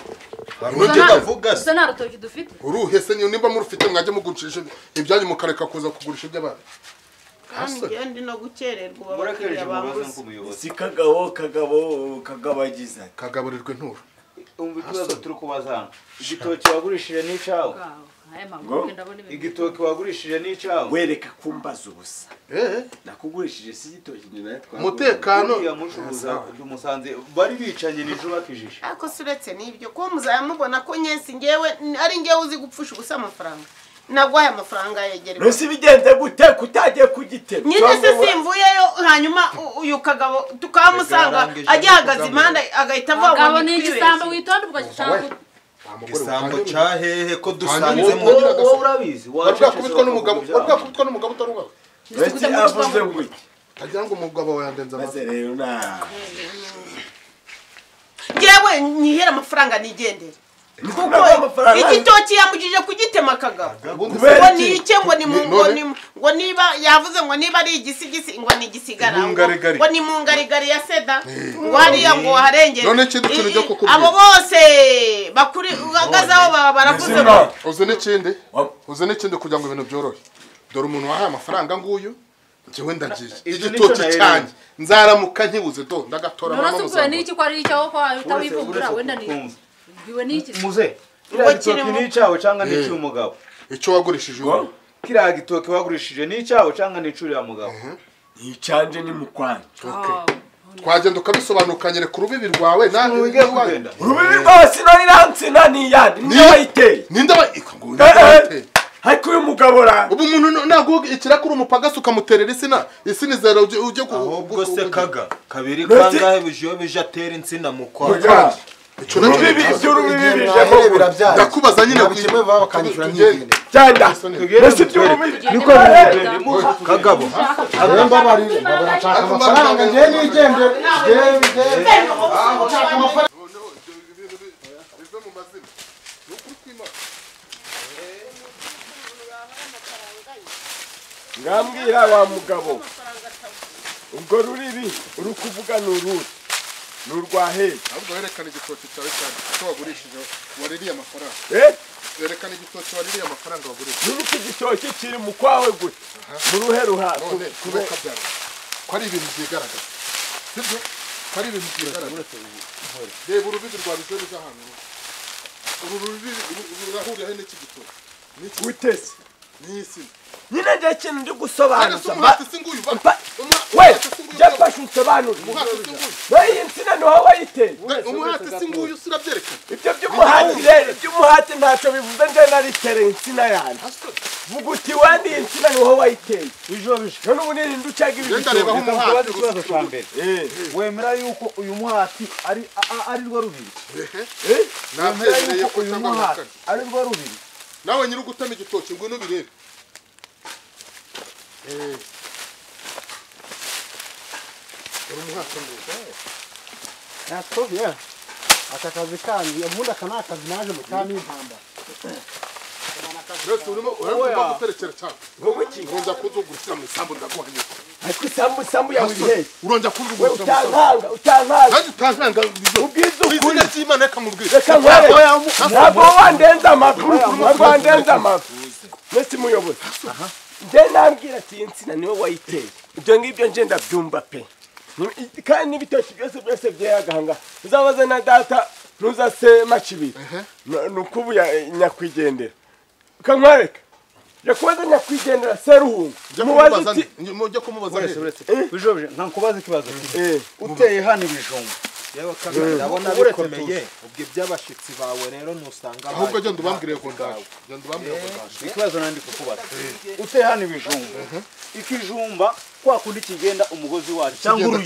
[SPEAKER 7] baruje bavuga
[SPEAKER 11] se nta rutoki dufite
[SPEAKER 5] uruhe se nimba murufite mwajye mugurisha ibyanyu mukareka kuza kugurisha iby'abandi
[SPEAKER 8] kandi no gukererwa babakiriya bambuze
[SPEAKER 1] si kagabagiza
[SPEAKER 5] kagaburirwe nturo
[SPEAKER 10] umva ikibazo turi kubaza hano igitoki wagurishije n'icawe igitoki wagurishije n'icawe
[SPEAKER 1] wereka kumbaza ubusa nakugurishije si igitoki nyina yatwa
[SPEAKER 5] umutekano
[SPEAKER 10] yamushubuza dumusanze bari bicanye nijoro bakijije
[SPEAKER 8] ako suretse nibyo ko muzayamubona ko nyesi ngewe ari ngewe uzi gupfusha ubusa amafaranga nagwaye amafaranga yegere
[SPEAKER 1] Nusi bigenze gute kutagiye kugitema
[SPEAKER 8] nyine se simvuyeyo hanyuma uyu kagabo tukamusanga agihagaze impande agahita avuga
[SPEAKER 11] ngo ni igisambo witonde ubwo
[SPEAKER 7] igisambo cyahehe ko dusanzemo
[SPEAKER 10] wowe urabizi
[SPEAKER 5] wakubitwa n'umugabo utarubaho
[SPEAKER 1] Ati avuze ngo iki
[SPEAKER 5] agira ngo umugabo we yandenza
[SPEAKER 1] maze rero na
[SPEAKER 8] ngewe nyihera amafaranga nigendere kuko igitoki yamugije kugitema kagabo ngo ni ike ngo ngo niba yavuze ngo niba ari igisigisi ngo ni igisigara ngo ni mu ngarigari ya seda ngo hariya ngo harengere
[SPEAKER 5] none ikindi kintu cyo kukubwira
[SPEAKER 8] abo bose bakuri uhagazeho baba baravuze ngo
[SPEAKER 5] uze n'ikindi kugira ngo ibintu byorohe dore umuntu wahaye amafaranga nguyu njyewe ndagiye igitoki cyanjye nzaramuka nkibuze do ndagatora mama
[SPEAKER 11] muze n'iki ko ari icyaho ko utabivumbura wenda ni biwe n'iki
[SPEAKER 10] muze kiriya gitoki ni icyawe cyangwa ni icy'umugabo
[SPEAKER 5] icyo wagurishije uwo
[SPEAKER 10] kiriya gitoki wagurishije ni icyawe cyangwa ni icuriya mugabo
[SPEAKER 1] ni icanje ni mukwanje
[SPEAKER 5] twagenda ukabisobanukanye ku rubibi rwawe nawe
[SPEAKER 10] wige kugenda
[SPEAKER 1] urubibi rwose none iransina ni yandi ninde wayiteye
[SPEAKER 5] ninde wayiteye
[SPEAKER 1] ariko uyu mugabo ra
[SPEAKER 5] ubu umuntu ntabwo ikirakuru umupagasi ukamuterera isina zera ujye
[SPEAKER 7] ahubwo se kaga kabiri kangahe bijiyo bije atera insina mu kwa
[SPEAKER 1] urubibi by'urubibi bijemo
[SPEAKER 5] ndakubaza nyine
[SPEAKER 9] kimwe baba bakanyishura n'igende
[SPEAKER 1] cyanda ese by'urubibi
[SPEAKER 10] niko
[SPEAKER 9] kagabo aremba bari barashaka amafaranga ngiye n'igende nshaka amafaranga
[SPEAKER 1] ngambwira wa mugabo ubwo ruribi uri kuvuga ni uruhe ni urwahe
[SPEAKER 5] ahubwo werekana igitoki cyawe cyane icyo wagurishije waririye amafaranga werekana igitoki waririye amafaranga wagurishije
[SPEAKER 1] n'uko igitoki kiri mu kwawe gute mu ruhe ruhato
[SPEAKER 5] kubeka byaro ko ari ibintu byigaragaza sibyo ko ari ibintu byigaragaza reba urubibi rwa bijo biza hano uru rubibi rurahurira he n'iki gitoki
[SPEAKER 1] witese
[SPEAKER 5] n'isi
[SPEAKER 1] nyine ngiye kintu ndi gusobanuza
[SPEAKER 5] we
[SPEAKER 1] byafashe unsobanura iyi nsina ni wowe wayiteye
[SPEAKER 5] umuhati si nguyu usirabyerekana
[SPEAKER 1] ibyo by'umuhati rero iby'umuhati ntacyo bivuze nje naritereye insina yanjye vuga uti wandi iyi nsina ni wowe wayiteye none ubu nirinda ucaga ibi
[SPEAKER 10] ikibazo cya mbere wemera yuko uyu muhati ari rwo rubiri wemera yuko uyu muhati ari rwo rubiri
[SPEAKER 5] nawe nyiri ugutema igitoki ngwino ubirebe
[SPEAKER 9] Natobya aka kazi kandi ubundi aka nakazi naje mu cyami impamba
[SPEAKER 5] Rero urimo guterekera cyane
[SPEAKER 1] ngo iki
[SPEAKER 5] ngonza kuzugurusira mu isambu ndaguhanye
[SPEAKER 1] ariko isambu yawe iri hehe
[SPEAKER 5] uronja kuzugurusira
[SPEAKER 1] utankanga
[SPEAKER 5] ubwiza ukuri cy'Imana kamubwira
[SPEAKER 1] reka nkore ntabwo wandenza amakuru ntabwo wandenza amakuru mwese muyobozi nje nambwira ati insina niwe wayiteye ibyo ngibyo nje ndabyumva pe kandi n'ibitoki byose byeragahanga uzabaze na data ntuzase macibiri nukubu nyakwigendera kankwareka je kubaza nyakwigendera seruhungu
[SPEAKER 5] mujye kumubaza
[SPEAKER 10] bijoje nkankubaza ikibazo uteye hano ibijumba
[SPEAKER 7] yewe kaga ndabona bikomeye ubwo by'abashitsi bawe rero nusanga
[SPEAKER 5] ahubwo genda ubambwire ko ndaje
[SPEAKER 10] ikibazo nandi kukubaza uteye hano ibijumba ikijumba kwa kundi kigenda umugozi wacu cyangwa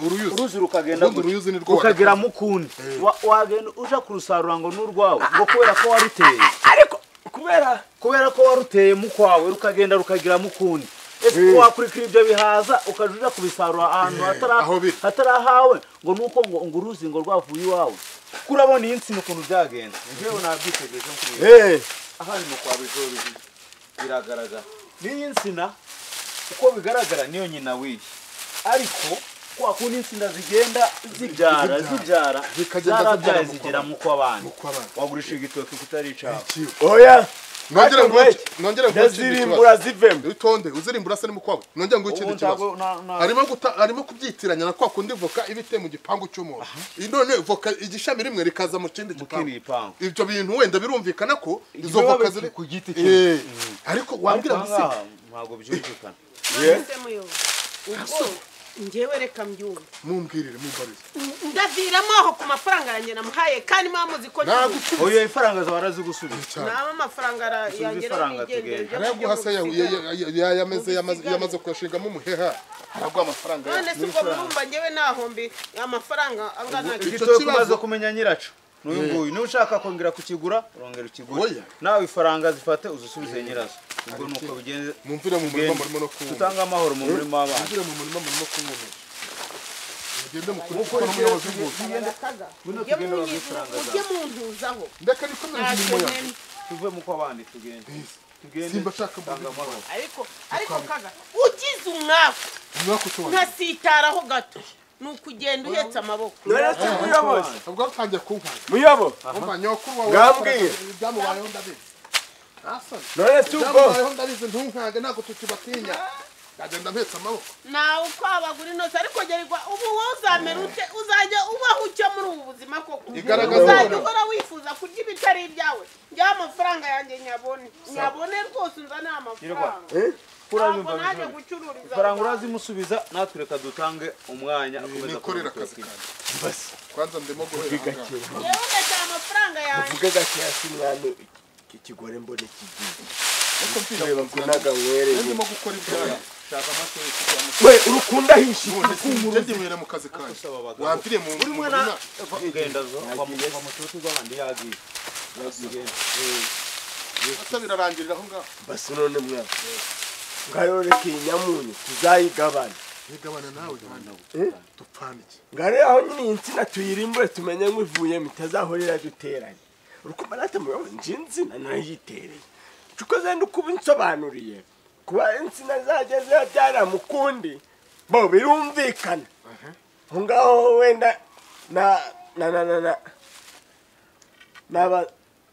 [SPEAKER 10] uruyuzi rukagenda ukagera mu kundi wagenda uja kurusarura ngo n'urwawe ngo kubera ko waruteye
[SPEAKER 1] ariko
[SPEAKER 10] kubera ko waruteye mu kwawe rukagenda rukagira mu kundi ese wakurikira ibyo bihaza ukajuja kubisarura ahantu hatarahawe ngo nuko ngo uruzi ngo rwavuye iwawe kurabona iyi nsina ukuntu byagenze njyewe nabyitegereje nk'uko aha ni mu kwa bijoro biragaragara n'iyi nsina uko bigaragara niyo nyina w'iyi ariko kwa kundi insina zigenda zibyara zarabyaye zigera mu kw'abandi wagurisha igitoki kitari icawe
[SPEAKER 1] oya
[SPEAKER 5] nongera ngo
[SPEAKER 1] ndazirimbura zivemo
[SPEAKER 5] itonde uzirimbura se ni mukwawe nongera ngo ikindi kibazo arimo kubyitiranya na kwa kundi voka ibite mu gipangu cy'umuntu none voka igishami rimwe rikaza mu kindi gipangu ibyo bintu wenda birumvikana ko izo voka ziri
[SPEAKER 10] ku giti cye
[SPEAKER 5] ariko wambwira ngo
[SPEAKER 10] ntabwo byumvikana
[SPEAKER 8] njyewe reka mbyumva
[SPEAKER 5] mumbwirire mumbarize
[SPEAKER 8] ndaviramo aho ku mafaranga yanjye namuhaye kandi mwamuzi ko
[SPEAKER 10] oya ifaranga zawe arazigusubiza
[SPEAKER 8] naba amafaranga yangera n'igendera
[SPEAKER 5] araguhasa yamaze kuyashingamo umuheha araguha amafaranga
[SPEAKER 8] none si ubwo murumva njyewe nahombi amafaranga angana
[SPEAKER 10] igitoki umaze kumenya nyiraco n'uyu nguyu niba ushaka kongera kukigura urongera ukigura nawe ifaranga zifate uzusubize nyirazo ubwo nuko bigenze
[SPEAKER 5] mumvire mu murima murimo no kuwumva
[SPEAKER 10] tutanga amahoro mu murima w'abantu
[SPEAKER 5] mumvire mu murima murimo kuwumva ugende mukuri n'umuyobozi
[SPEAKER 8] ujye muntuzaho
[SPEAKER 5] ndeka nikomereze imirimo yawe
[SPEAKER 10] tuve mu kw'abandi tugende
[SPEAKER 5] simba shaka
[SPEAKER 8] ariko kaga ugize umwaku ntasitaraho gato ni ukugenda uhetse amaboko
[SPEAKER 1] none muyobozi
[SPEAKER 5] ubwo utangiye kunkana
[SPEAKER 1] muyobo
[SPEAKER 5] umva nyokuru wawe
[SPEAKER 1] ngambwiye
[SPEAKER 5] byamubayeho ndabizi
[SPEAKER 1] none
[SPEAKER 5] byamubayeho ndabizi ntunkange ntabwo tukibatinya ndagenda mpetse amaboko
[SPEAKER 8] nawe uko abagura inose ariko gererwa ubu wowe uzamera ute uzajya ubaho icyo muri ubu buzima koko uzajya uhora wifuza kurya ibitari ibyawe njyaho amafaranga yanjye nyabone rwose unzane amafaranga ntabwo naje gucururiza
[SPEAKER 10] ifaranga urazimusubiza natwe reka dutange umwanya
[SPEAKER 5] nikorera akazi kanjye basi kwanza ndimo guhera
[SPEAKER 8] yewe ugashaka amafaranga yanjye
[SPEAKER 1] uvuge gakeya si mwana ikigore mbone kigiye reba kunaga mwereye
[SPEAKER 5] ndimo gukora ibyaha shaka amaso
[SPEAKER 1] we urukunda hishi
[SPEAKER 5] ndende mwere mu kazi kanjye wamfire mu
[SPEAKER 10] uri mwana genda zo kwa mututu rw'abandi yagiye
[SPEAKER 5] birarangirira aho ngaho
[SPEAKER 1] basi none mwana ngaroreke inyamunyu tuzayigabana
[SPEAKER 5] igabana nawe dupfanike
[SPEAKER 1] ngare aho nyine insina tuyirimbure tumenye ngo ivuyemo itazahorera duteranye urukuba natamuye njinzi nanayitereye cuko zenda kuba insobanuriye kuba insina zageze byaramukundi bo birumvikana ngaho wenda naba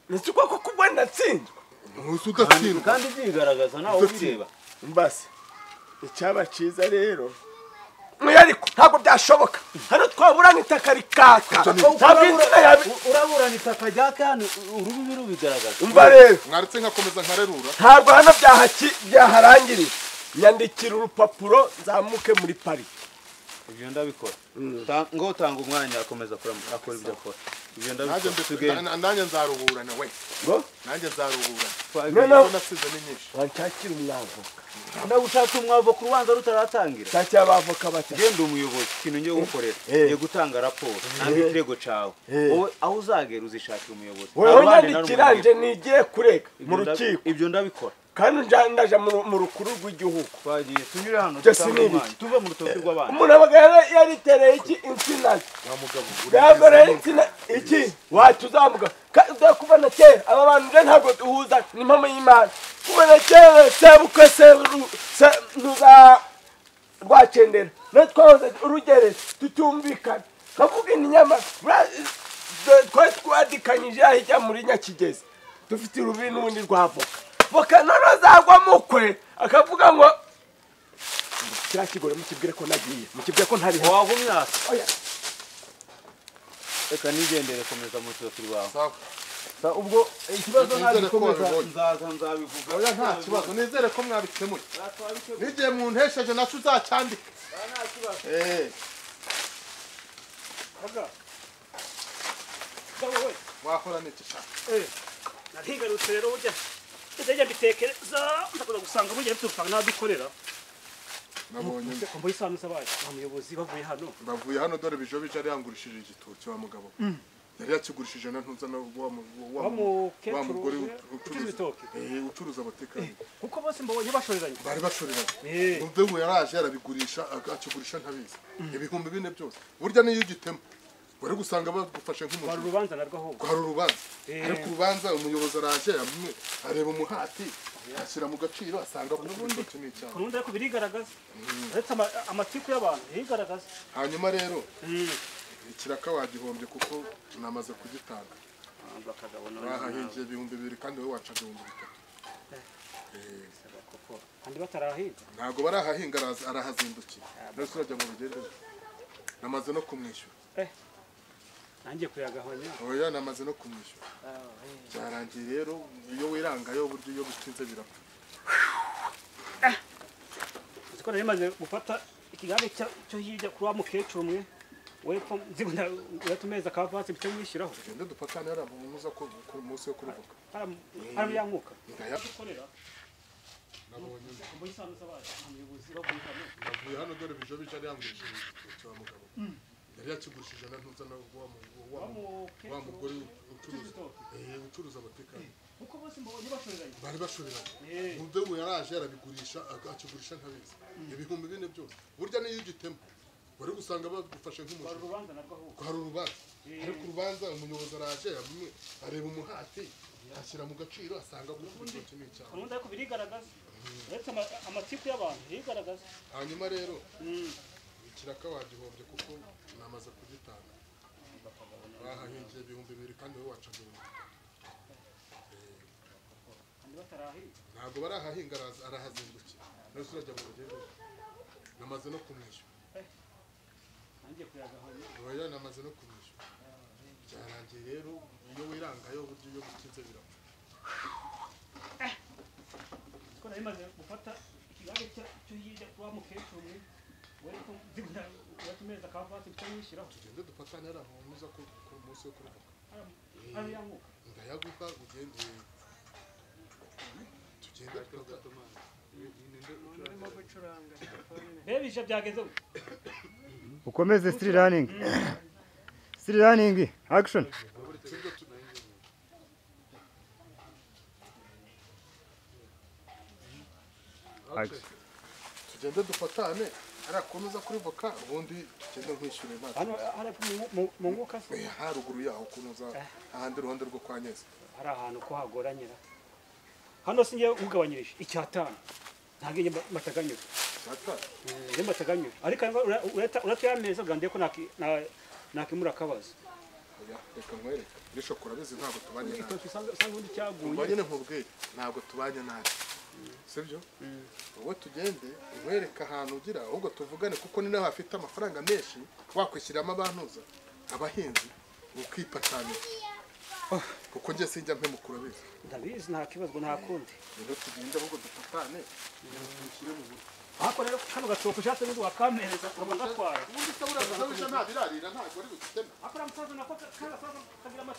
[SPEAKER 1] nisuko ko kubwa natsinzwe
[SPEAKER 5] usudatsindwa
[SPEAKER 10] kandi byigaragaza nawe ubireba
[SPEAKER 1] mbase icyaba cyiza rero ariko ntabwo byashoboka hano twaburana itaka rikaka ntabwo insina yabi
[SPEAKER 10] uraburana itaka rya kane urubibi rubigaragaza
[SPEAKER 1] umva rero
[SPEAKER 5] mwaritse nkakomeza nkarerura
[SPEAKER 1] ntabwo hano byaharangiriye nyandikira urupapuro nzamuke muri pariki
[SPEAKER 10] ibyo ndabikora ngo utanga umwanya akomeza akora ibyo akora ibyo ndabikora
[SPEAKER 5] nanjye nzaruburana we
[SPEAKER 1] ngo
[SPEAKER 5] nanjye nzaruburana nasize ni nyinshi
[SPEAKER 1] wanshakira umwavoka
[SPEAKER 10] ndagushaka umwavoka urubanza rutaratangira
[SPEAKER 1] shakira abavoka bata
[SPEAKER 10] genda umuyobozi ikintu ngiye gukorera ngiye gutanga raporo nanga ikirego cawe wowe aho uzagera uzishakira umuyobozi
[SPEAKER 1] wowe nyandikira nje nigiye kurega mu rukiko
[SPEAKER 10] ibyo ndabikora
[SPEAKER 1] kandi ndaje mu rukuru rw'igihugu
[SPEAKER 10] twagiye tunyure hano tuve mu rutoki rw'abana
[SPEAKER 1] umuntu abaga yaritereye iki insina yagoreye insina iki watuzamuga kuva na kera aba bantu nje ntabwo duhuza ni impamo y'imana kuva na kera sebukwe nuza rwacendera natwe twahoze urugeretse tutumvikana kavuga inyama twari twadikanyije ahijya muri nyakigezi dufite urubi n'ubundi rwavoka voka none azagwa mukwe akavuga ngo kiriya kigore mukibwire ko nagiye mukibwire ko ntari
[SPEAKER 10] wagumya reka nigendere komeza mu rutoki rwawe ubwo ikibazo ntagikomeza nzaza nzabivuga
[SPEAKER 5] oya nta kibazo nizere ko mwabikemuye n'igihe muntesheje naco uzacyandike
[SPEAKER 10] nta kibazo
[SPEAKER 5] wakora n'iki shaka
[SPEAKER 2] narigarutse rero burya ndajya mbitekereza ndakuza gusanga burya bitupfa nadukorera
[SPEAKER 5] nabonye
[SPEAKER 2] kombo isanuza baje abayobozi bavuye hano
[SPEAKER 5] dore bijo bije ari yangurishije igitoki wa mugabo yari yakigurishije na ntuza na wa mugore ucuruza abatekano
[SPEAKER 2] kuko bose mbonye bashoreranye
[SPEAKER 5] bari bashoreranye umve ngo yaraje yarabigurisha akigurisha ntabizi ibihumbi bine byose burya niyo ugitema wari gusanga bagufashe nk'umuntu
[SPEAKER 2] kwa rubanza narwo ahubwo
[SPEAKER 5] kwa rubanza ariko urubanza umuyobozi araje areba umuhati ashyira mu gaciro asanga ko n'ubundi cy'icyaha
[SPEAKER 2] kurundi ariko birigaragaza uretse amatiku y'abantu yigaragaza
[SPEAKER 5] hanyuma rero ikiraka wagihombye kuko namaze kugitanga bahahingiye 2,000 kandi wowe wacaga 3,000
[SPEAKER 2] kandi batarahinga
[SPEAKER 5] ntabwo barahahinga arahazindukiye rero urajya mu rugendo namaze no kumwishyura
[SPEAKER 2] nangiye kuyagahonya
[SPEAKER 5] oya namaze no kumwishyura byarangiye rero iyo wirangayo uburyo iyo bitinze birapfa
[SPEAKER 2] uziko nari maze gufata ikigabe cyo hirya kuri wa mukecuru umwe wepfo nzibona uratumeza akavatsi byo mwishyiraho
[SPEAKER 5] gende dupatane yara muza ko munsi yo kuruvuka
[SPEAKER 2] yankuka
[SPEAKER 5] ndayakorera nabonye
[SPEAKER 2] kombo isanuza baje abayobozi bavuye
[SPEAKER 5] hano dore bijo bije ari yangurishije igitoki wa mugabo yari yakigurishije na ntuza na wa mugore ucuruza abatekano
[SPEAKER 2] kuko bose mbonye bashoreranye
[SPEAKER 5] bari bashoreranye umve ngo yaraje yarabigurisha akigurisha ntabizi ibihumbi bine byose burya niyo ugitema wari gusanga bagufashe nk'umuntu
[SPEAKER 2] kwa rubanza narwo ahubwo
[SPEAKER 5] kwa rubanza ariko urubanza umuyobozi araje areba umuhati ashyira mu gaciro asanga gukunda kimwe cyane
[SPEAKER 2] ubundi ariko birigaragaza uretse amatiku y'abantu birigaragaza
[SPEAKER 5] hanyuma rero ikiraka wagihombye kuko namaze kugitanga bahahingiye 2,000 kandi wowe waca 2,000 ntabwo barahahinga arahazindukira nose urajya mu rugendo namaze no kumwishyura oya namaze no kumwishyura byarangiye rero iyo wirangayo uburyo iyo butinze birapfa
[SPEAKER 2] ko nari maze gufata ikiganza cyo hirya kuba mukecuru mwe weko zibona ubatumeza akavati cyanyishyiraho
[SPEAKER 5] tugende dufatane ara muza ku munsi wo kuruhuka
[SPEAKER 2] ariyamuka
[SPEAKER 5] ndayaguka ugende tugende
[SPEAKER 2] bebije byageze
[SPEAKER 12] ukomeze still running action
[SPEAKER 5] tugende dufatane arakomeza kuri voka ubundi tugende nkwishyure nta
[SPEAKER 2] hano hari mu nguka se
[SPEAKER 5] haruguru yaho kunoza ahandi ruhande rwo kwa Nyese
[SPEAKER 2] hari ahantu ko hagoranyira hano sinye ugabanyirije icyatanu ntagiye mataganyura nge mataganyura ariko uratuyameza gande ko nakimura kabazo
[SPEAKER 5] reka nkwereke bishokora bizi ntabwo tubanye nabi nkubwire ntabwo tubanye nabi sibyo wowe tugende nkwereka ahantu ugira ahubwo tuvugane kuko ni naho hafite amafaranga menshi wakwishyiramo abantuza abahinzi ukipatana kuko njye sinjya mpemukura bizi
[SPEAKER 2] ndabizi nta kibazo nta kundi
[SPEAKER 5] rero tugende ahubwo dufatane twishyire mu buryo
[SPEAKER 2] ako rero kano gacopo ushatse n'undi wakamereza ukagatwara
[SPEAKER 5] ubundi se buraza nta birarira ntabwo ari bukitema
[SPEAKER 2] akora musaza nako kagira